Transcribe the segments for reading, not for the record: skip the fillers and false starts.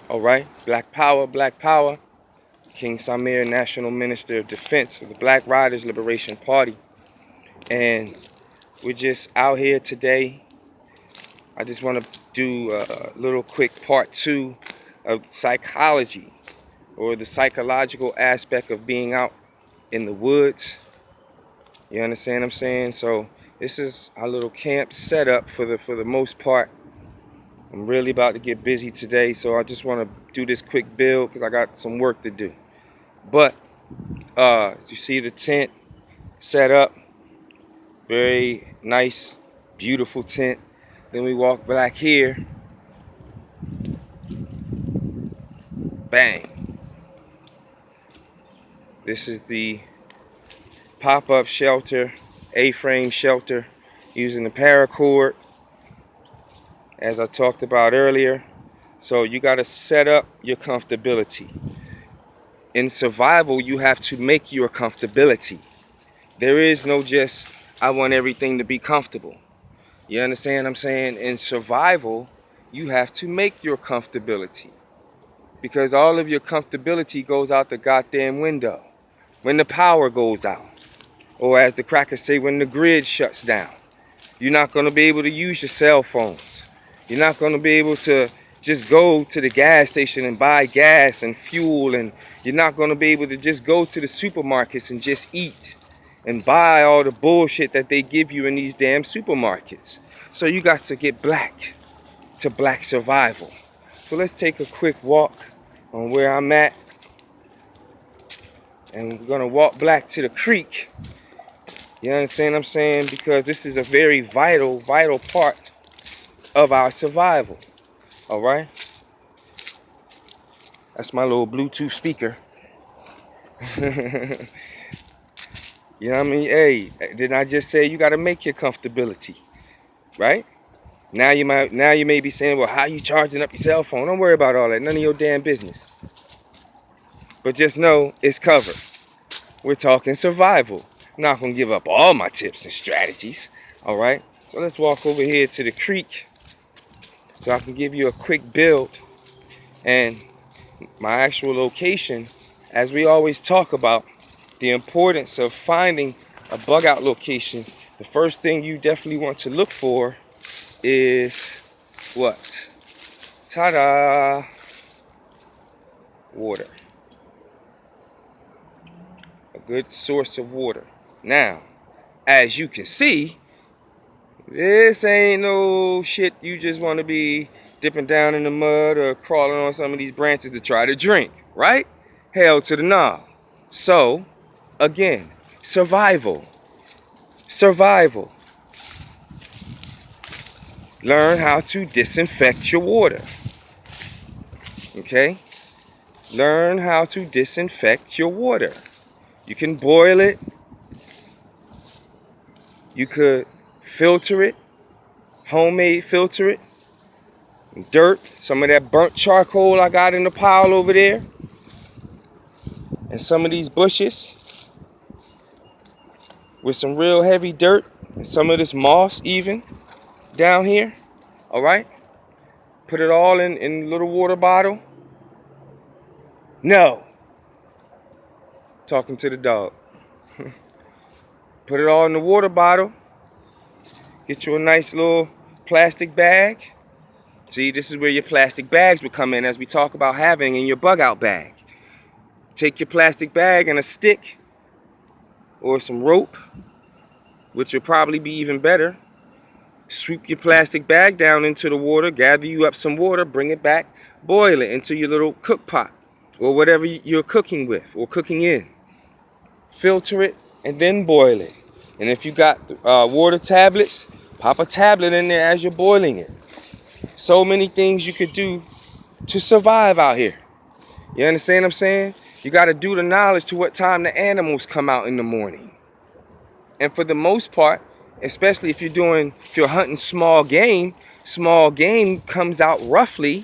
All right, Black Power, Black Power. King Samir, National Minister of Defense of the Black Riders Liberation Party. And we're just out here today. I just want to do a little quick part 2 of psychology, or the psychological aspect of being out in the woods. You understand what I'm saying? So this is our little camp setup for the most part. I'm really about to get busy today, so I just want to do this quick build because I got some work to do. But you see the tent set up, very nice, beautiful tent. Then we walk back here, bang. This is the pop-up shelter, A-frame shelter, using the paracord, as I talked about earlier. So you got to set up your comfortability. In survival, you have to make your comfortability. There is no just, I want everything to be comfortable. You understand what I'm saying? In survival, you have to make your comfortability, because all of your comfortability goes out the goddamn window when the power goes out, or as the crackers say, when the grid shuts down. You're not going to be able to use your cell phones. You're not going to be able to just go to the gas station and buy gas and fuel, and you're not going to be able to just go to the supermarkets and just eat and buy all the bullshit that they give you in these damn supermarkets. So you got to get black to black survival. So let's take a quick walk on where I'm at, and we're gonna walk back to the creek. You understand what I'm saying? Because this is a very vital part of our survival. All right, that's my little Bluetooth speaker. You know what I mean? Hey, didn't I just say you got to make your comfortability, right? Now you may be saying, well, how you charging up your cell phone? Don't worry about all that. None of your damn business. But just know it's covered. We're talking survival. I'm not gonna give up all my tips and strategies. All right. So let's walk over here to the creek so I can give you a quick build and my actual location. As we always talk about the importance of finding a bug out location, the first thing you definitely want to look for is what? Ta-da! Water. A good source of water. Now, as you can see, this ain't no shit you just want to be dipping down in the mud or crawling on some of these branches to try to drink, right? Hell to the no. So, again, survival. Survival. Learn how to disinfect your water. Okay? Learn how to disinfect your water. You can boil it. You could filter it. Homemade filter it. Dirt, some of that burnt charcoal I got in the pile over there, and some of these bushes with some real heavy dirt, and some of this moss even down here. All right, put it all in a little water bottle. No, talking to the dog. Put it all in the water bottle. Get you a nice little plastic bag. See, this is where your plastic bags would come in, as we talk about having in your bug out bag. Take your plastic bag and a stick or some rope, which will probably be even better. Swoop your plastic bag down into the water, gather you up some water, bring it back, boil it into your little cook pot or whatever you're cooking with or cooking in. Filter it and then boil it. And if you got water tablets, pop a tablet in there as you're boiling it. So many things you could do to survive out here. You understand what I'm saying? You got to do the knowledge to what time the animals come out in the morning. And for the most part, especially if you're hunting small game comes out roughly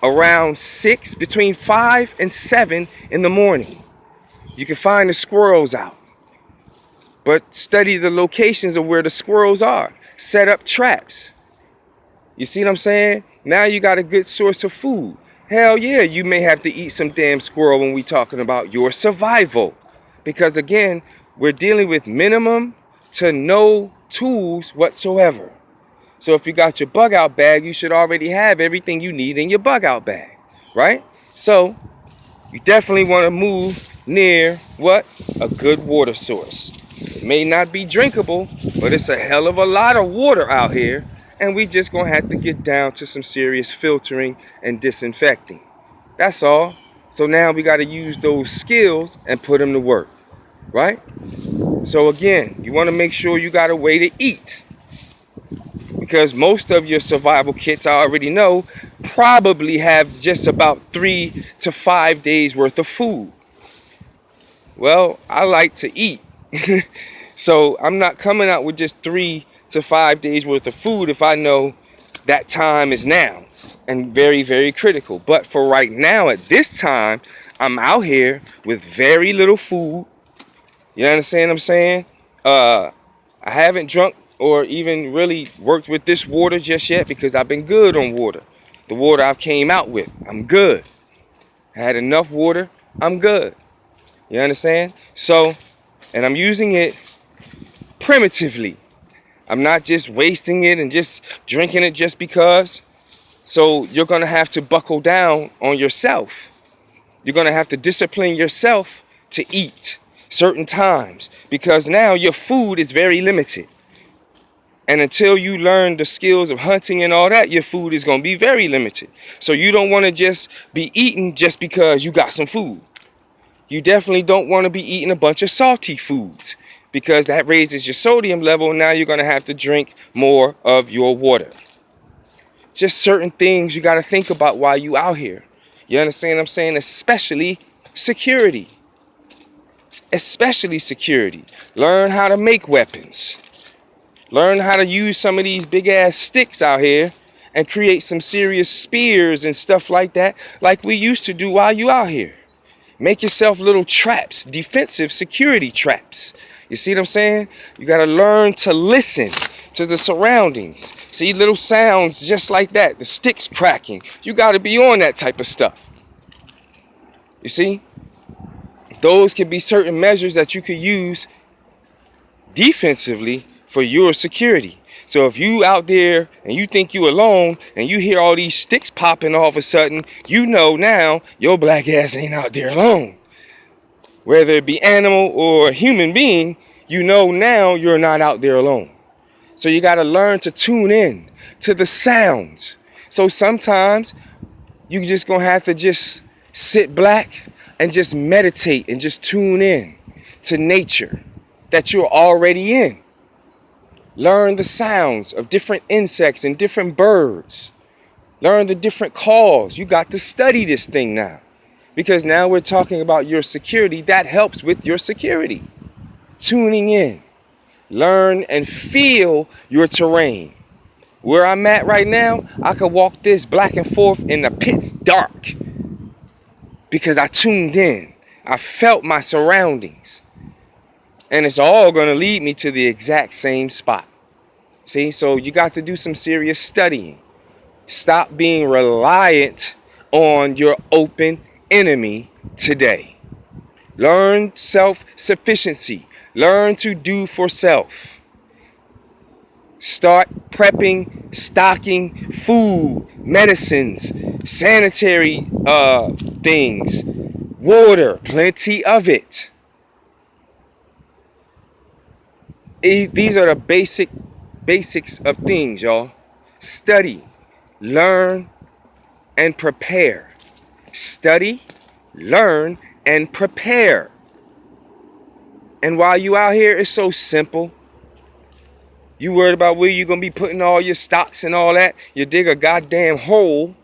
around 6, between 5 and 7 in the morning. You can find the squirrels out. But study the locations of where the squirrels are. Set up traps. You see what I'm saying? Now you got a good source of food. Hell yeah, you may have to eat some damn squirrel when we talking about your survival. Because again, we're dealing with minimum to no tools whatsoever. So if you got your bug out bag, you should already have everything you need in your bug out bag, right? So you definitely want to move near what? A good water source. It may not be drinkable, but it's a hell of a lot of water out here, and we just gonna have to get down to some serious filtering and disinfecting. That's all. So now we got to use those skills and put them to work, right? So again, you want to make sure you got a way to eat, because most of your survival kits, I already know, probably have just about 3 to 5 days worth of food. Well, I like to eat. So I'm not coming out with just 3 to 5 days worth of food if I know that time is now and very, very critical. But for right now, at this time, I'm out here with very little food. You understand what I'm saying? I haven't drunk or even really worked with this water just yet because I've been good on water. The water I've came out with, I'm good. I had enough water, I'm good. You understand? So, and I'm using it primitively. I'm not just wasting it and just drinking it just because. So you're gonna have to buckle down on yourself. You're gonna have to discipline yourself to eat certain times, because now your food is very limited. And until you learn the skills of hunting and all that, your food is gonna be very limited. So you don't wanna just be eating just because you got some food. You definitely don't wanna be eating a bunch of salty foods, because that raises your sodium level, and now you're gonna have to drink more of your water. Just certain things you gotta think about while you out here. You understand what I'm saying? Especially security. Especially security. Learn how to make weapons. Learn how to use some of these big ass sticks out here and create some serious spears and stuff like that, like we used to do while you out here. Make yourself little traps, defensive security traps. You see what I'm saying? You gotta learn to listen to the surroundings. See little sounds just like that, the sticks cracking. You gotta be on that type of stuff. You see? Those can be certain measures that you could use defensively for your security. So if you out there and you think you alone and you hear all these sticks popping all of a sudden, you know now your black ass ain't out there alone. Whether it be animal or human being, you know now you're not out there alone. So you got to learn to tune in to the sounds. So sometimes you just gonna have to just sit back and just meditate and just tune in to nature that you're already in. Learn the sounds of different insects and different birds. Learn the different calls. You got to study this thing now, because now we're talking about your security. That helps with your security. Tuning in. Learn and feel your terrain. Where I'm at right now, I could walk this back and forth in the pitch dark because I tuned in. I felt my surroundings. And it's all going to lead me to the exact same spot. See, so you got to do some serious studying. Stop being reliant on your open enemy today. Learn self-sufficiency. Learn to do for self. Start prepping, stocking food, medicines, sanitary things, water, plenty of it. These are the basics of things, y'all. Study, learn, and prepare. Study, learn, and prepare. And while you out here, it's so simple. You worried about where you're gonna be putting all your stocks and all that. You dig a goddamn hole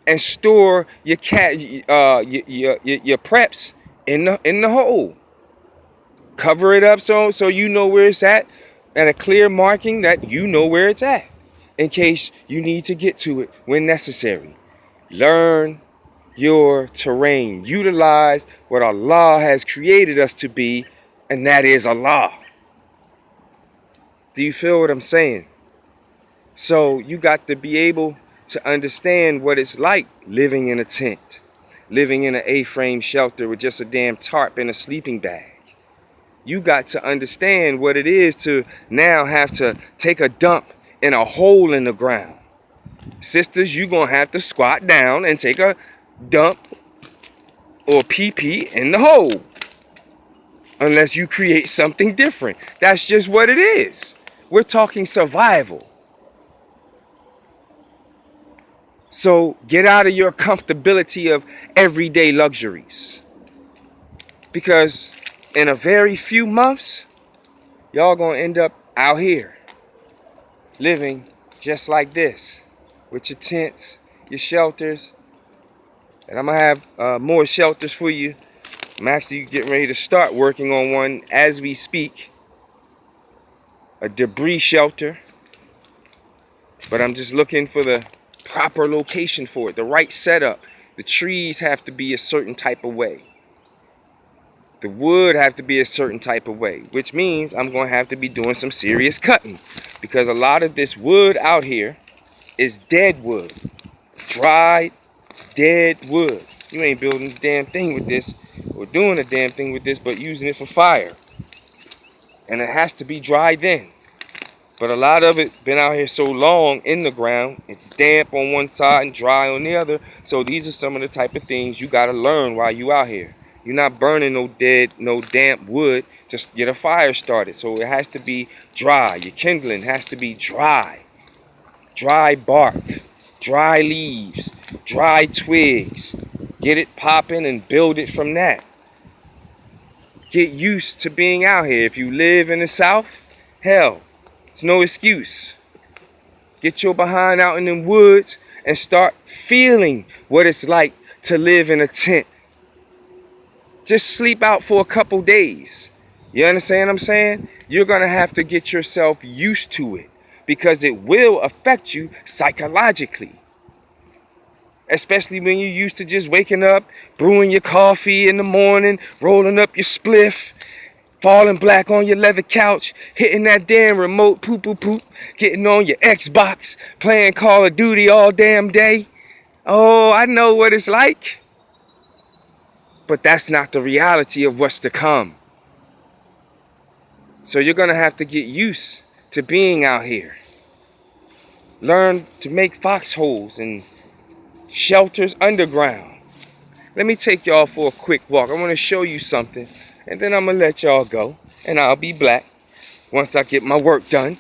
and store your your preps in the hole. Cover it up so you know where it's at a clear marking that you know where it's at, in case you need to get to it when necessary. Learn your terrain. Utilize what Allah has created us to be, and that is Allah. Do you feel what I'm saying? So you got to be able to understand what it's like living in a tent, living in an A-frame shelter with just a damn tarp and a sleeping bag. You got to understand what it is to now have to take a dump in a hole in the ground. Sisters, you're going to have to squat down and take a dump or pee-pee in the hole. Unless you create something different. That's just what it is. We're talking survival. So get out of your comfortability of everyday luxuries. Because in a very few months, y'all gonna end up out here living just like this with your tents, your shelters. And I'm gonna have more shelters for you. I'm actually getting ready to start working on one as we speak. A debris shelter. But I'm just looking for the proper location for it, the right setup. The trees have to be a certain type of way. The wood have to be a certain type of way, which means I'm going to have to be doing some serious cutting, because a lot of this wood out here is dead wood. Dried, dead wood. You ain't building a damn thing with this or doing a damn thing with this, but using it for fire. And it has to be dry then. But a lot of it been out here so long in the ground, it's damp on one side and dry on the other. So these are some of the type of things you got to learn while you out here. You're not burning no dead, no damp wood to get a fire started. So it has to be dry. Your kindling has to be dry. Dry bark, dry leaves, dry twigs. Get it popping and build it from that. Get used to being out here. If you live in the South, hell, it's no excuse. Get your behind out in the woods and start feeling what it's like to live in a tent. Just sleep out for a couple days. You understand what I'm saying? You're going to have to get yourself used to it, because it will affect you psychologically. Especially when you're used to just waking up, brewing your coffee in the morning, rolling up your spliff, falling black on your leather couch, hitting that damn remote poop, getting on your Xbox, playing Call of Duty all damn day. Oh, I know what it's like. But that's not the reality of what's to come. So you're going to have to get used to being out here. Learn to make foxholes and shelters underground. Let me take y'all for a quick walk. I want to show you something, and then I'm going to let y'all go, and I'll be back once I get my work done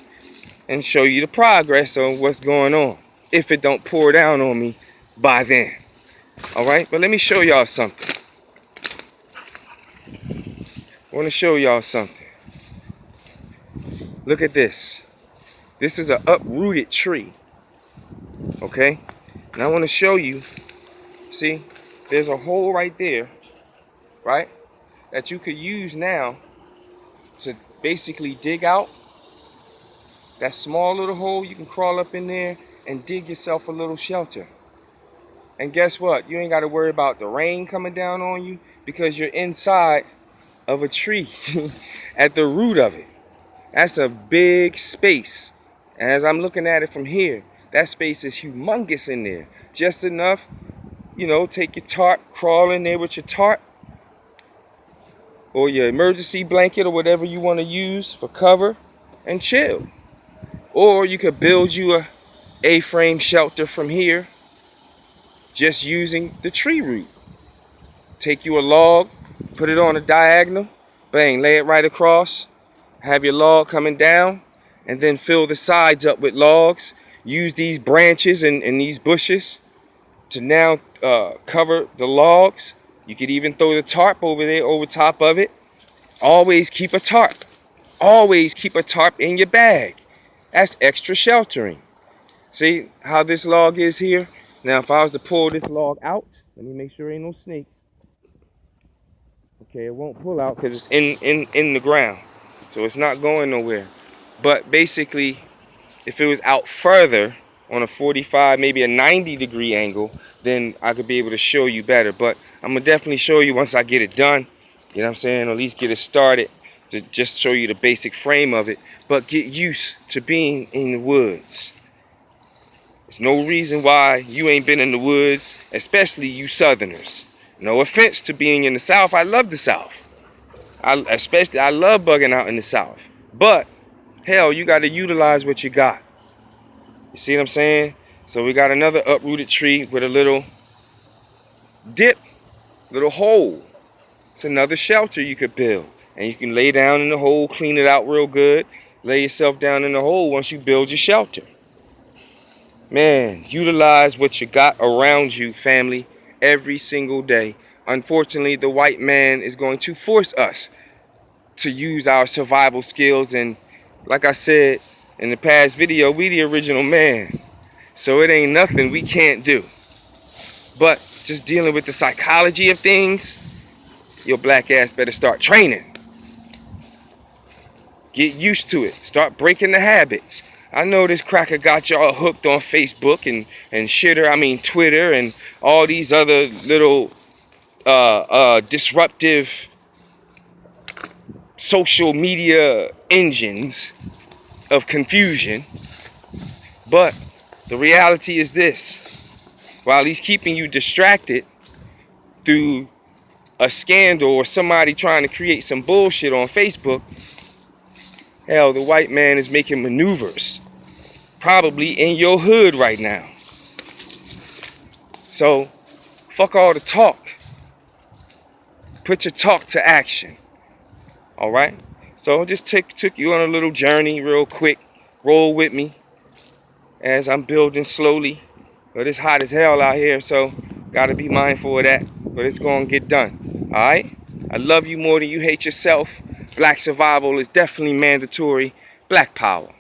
and show you the progress on what's going on, if it don't pour down on me by then. All right, but let me show y'all something. I want to show y'all something. Look at this. This is an uprooted tree. Okay, and I want to show you. See, there's a hole right there, right, that you could use now to basically dig out. That small little hole, you can crawl up in there and dig yourself a little shelter. And guess what? You ain't got to worry about the rain coming down on you, because you're inside of a tree at the root of it. That's a big space. And as I'm looking at it from here, that space is humongous in there. Just enough, you know, take your tarp, crawl in there with your tarp or your emergency blanket or whatever you want to use for cover, and chill. Or you could build you a A-frame shelter from here just using the tree root. Take you a log, put it on a diagonal, bang, lay it right across, have your log coming down, and then fill the sides up with logs. Use these branches and these bushes to now cover the logs. You could even throw the tarp over there over top of it. Always keep a tarp. Always keep a tarp in your bag. That's extra sheltering. See how this log is here? Now if I was to pull this log out, let me make sure ain't no snakes. Okay, it won't pull out because it's in the ground. So it's not going nowhere. But basically, if it was out further on a 45, maybe a 90-degree angle, then I could be able to show you better. But I'm going to definitely show you once I get it done. You know what I'm saying? Or at least get it started to just show you the basic frame of it. But get used to being in the woods. There's no reason why you ain't been in the woods, especially you Southerners. No offense to being in the South. I love the South. I love bugging out in the South. But hell, you got to utilize what you got. You see what I'm saying? So we got another uprooted tree with a little dip, little hole. It's another shelter you could build. And you can lay down in the hole, clean it out real good. Lay yourself down in the hole once you build your shelter. Man, utilize what you got around you, family, every single day. Unfortunately, the white man is going to force us to use our survival skills. And like I said in the past video, we the original man. So it ain't nothing we can't do. But just dealing with the psychology of things, your black ass better start training. Get used to it. Start breaking the habits. I know this cracker got y'all hooked on Facebook and Twitter and all these other little disruptive social media engines of confusion. But the reality is this: while he's keeping you distracted through a scandal or somebody trying to create some bullshit on Facebook, hell, the white man is making maneuvers, probably in your hood right now. So, fuck all the talk. Put your talk to action. Alright? So, I just took you on a little journey real quick. Roll with me as I'm building slowly. But it's hot as hell out here, so gotta be mindful of that. But it's gonna get done. Alright? I love you more than you hate yourself. Black survival is definitely mandatory. Black power.